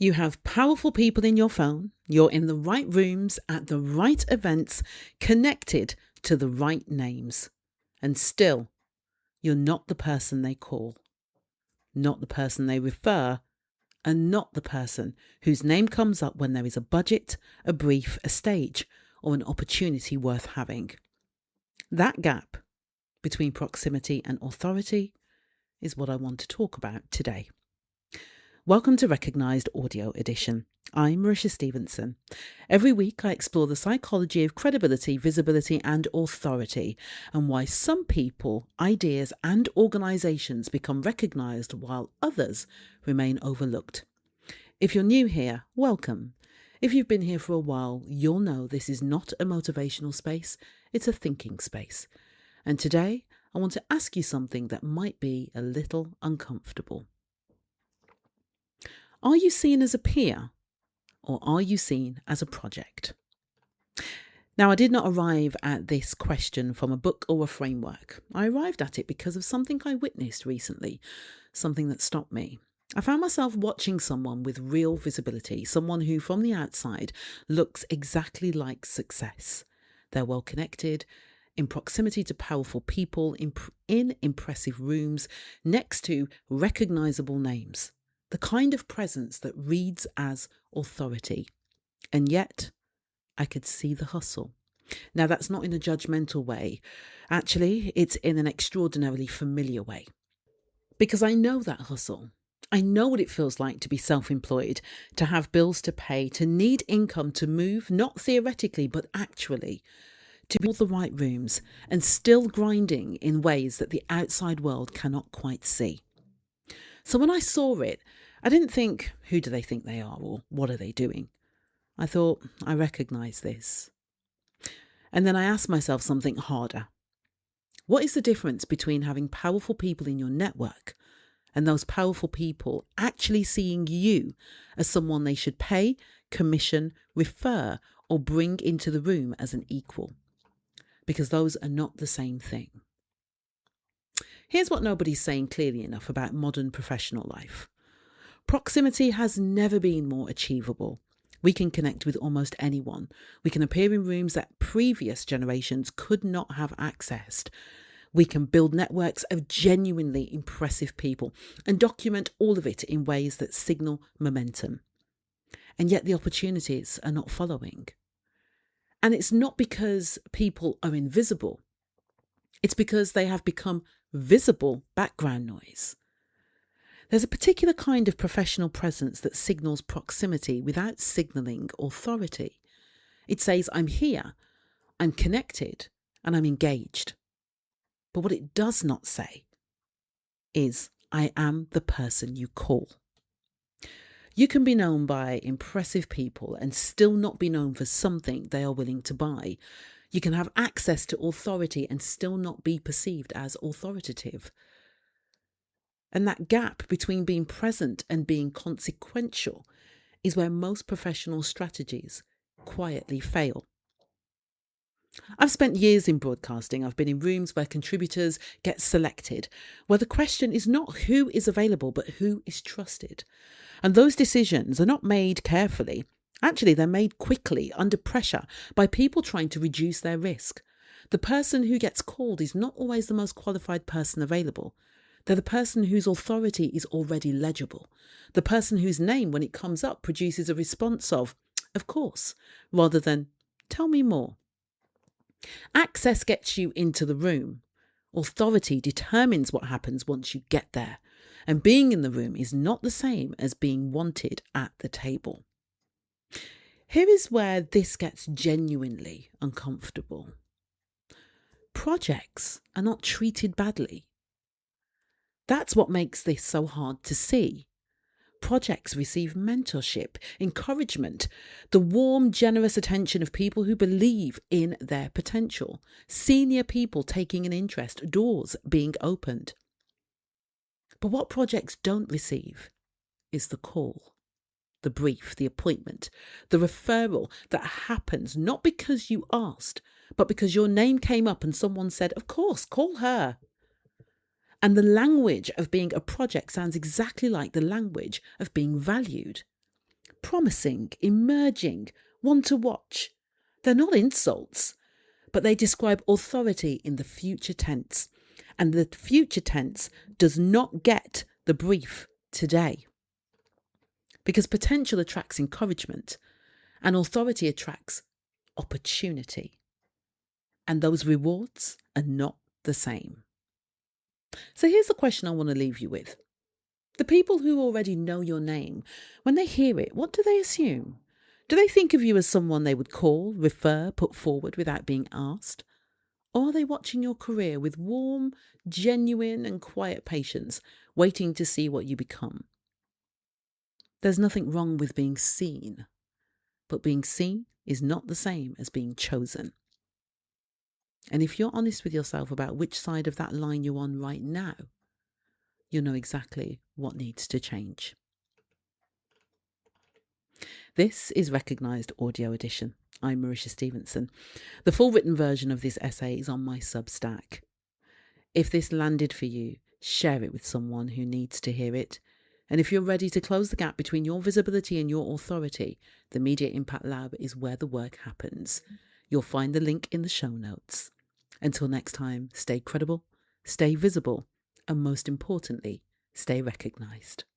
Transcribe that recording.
You have powerful people in your phone, you're in the right rooms at the right events, connected to the right names, and still you're not the person they call, not the person they refer, and not the person whose name comes up when there is a budget, a brief, a stage, or an opportunity worth having. That gap between proximity and authority is what I want to talk about today. Welcome to Recognised Audio Edition. I'm Marisha Stevenson. Every week I explore the psychology of credibility, visibility and authority, and why some people, ideas and organisations become recognised while others remain overlooked. If you're new here, welcome. If you've been here for a while, you'll know this is not a motivational space, it's a thinking space. And today I want to ask you something that might be a little uncomfortable. Are you seen as a peer, or are you seen as a project? Now, I did not arrive at this question from a book or a framework. I arrived at it because of something I witnessed recently, something that stopped me. I found myself watching someone with real visibility, someone who from the outside looks exactly like success. They're well connected, in proximity to powerful people, in impressive rooms, next to recognisable names. The kind of presence that reads as authority. And yet, I could see the hustle. Now, that's not in a judgmental way. Actually, it's in an extraordinarily familiar way. Because I know that hustle. I know what it feels like to be self-employed, to have bills to pay, to need income to move, not theoretically, but actually, to build the right rooms and still grinding in ways that the outside world cannot quite see. So when I saw it, I didn't think, who do they think they are or what are they doing? I thought, I recognise this. And then I asked myself something harder. What is the difference between having powerful people in your network and those powerful people actually seeing you as someone they should pay, commission, refer, or bring into the room as an equal? Because those are not the same thing. Here's what nobody's saying clearly enough about modern professional life. Proximity has never been more achievable. We can connect with almost anyone. We can appear in rooms that previous generations could not have accessed. We can build networks of genuinely impressive people and document all of it in ways that signal momentum. And yet the opportunities are not following. And it's not because people are invisible. It's because they have become visible background noise. There's a particular kind of professional presence that signals proximity without signalling authority. It says, I'm here, I'm connected, and I'm engaged. But what it does not say is, I am the person you call. You can be known by impressive people and still not be known for something they are willing to buy. You can have access to authority and still not be perceived as authoritative. And that gap between being present and being consequential is where most professional strategies quietly fail. I've spent years in broadcasting. I've been in rooms where contributors get selected, where the question is not who is available, but who is trusted. And those decisions are not made carefully. Actually, they're made quickly, under pressure, by people trying to reduce their risk. The person who gets called is not always the most qualified person available. They're the person whose authority is already legible. The person whose name, when it comes up, produces a response of course, rather than, tell me more. Access gets you into the room. Authority determines what happens once you get there. And being in the room is not the same as being wanted at the table. Here is where this gets genuinely uncomfortable. Projects are not treated badly. That's what makes this so hard to see. Projects receive mentorship, encouragement, the warm, generous attention of people who believe in their potential, senior people taking an interest, doors being opened. But what projects don't receive is the call, the brief, the appointment, the referral that happens not because you asked, but because your name came up and someone said, of course, call her. And the language of being a project sounds exactly like the language of being valued. promising, emerging, one to watch. They're not insults, but they describe authority in the future tense. And the future tense does not get the brief today. Because potential attracts encouragement and authority attracts opportunity. And those rewards are not the same. So here's the question I want to leave you with. The people who already know your name, when they hear it, what do they assume? Do they think of you as someone they would call, refer, put forward without being asked? Or are they watching your career with warm, genuine and quiet patience, waiting to see what you become? There's nothing wrong with being seen, but being seen is not the same as being chosen. And if you're honest with yourself about which side of that line you're on right now, you'll know exactly what needs to change. This is Recognised Audio Edition. I'm Marisha Stevenson. The full written version of this essay is on my Substack. If this landed for you, share it with someone who needs to hear it. And if you're ready to close the gap between your visibility and your authority, the Media Impact Lab is where the work happens. You'll find the link in the show notes. Until next time, stay credible, stay visible, and most importantly, stay recognised.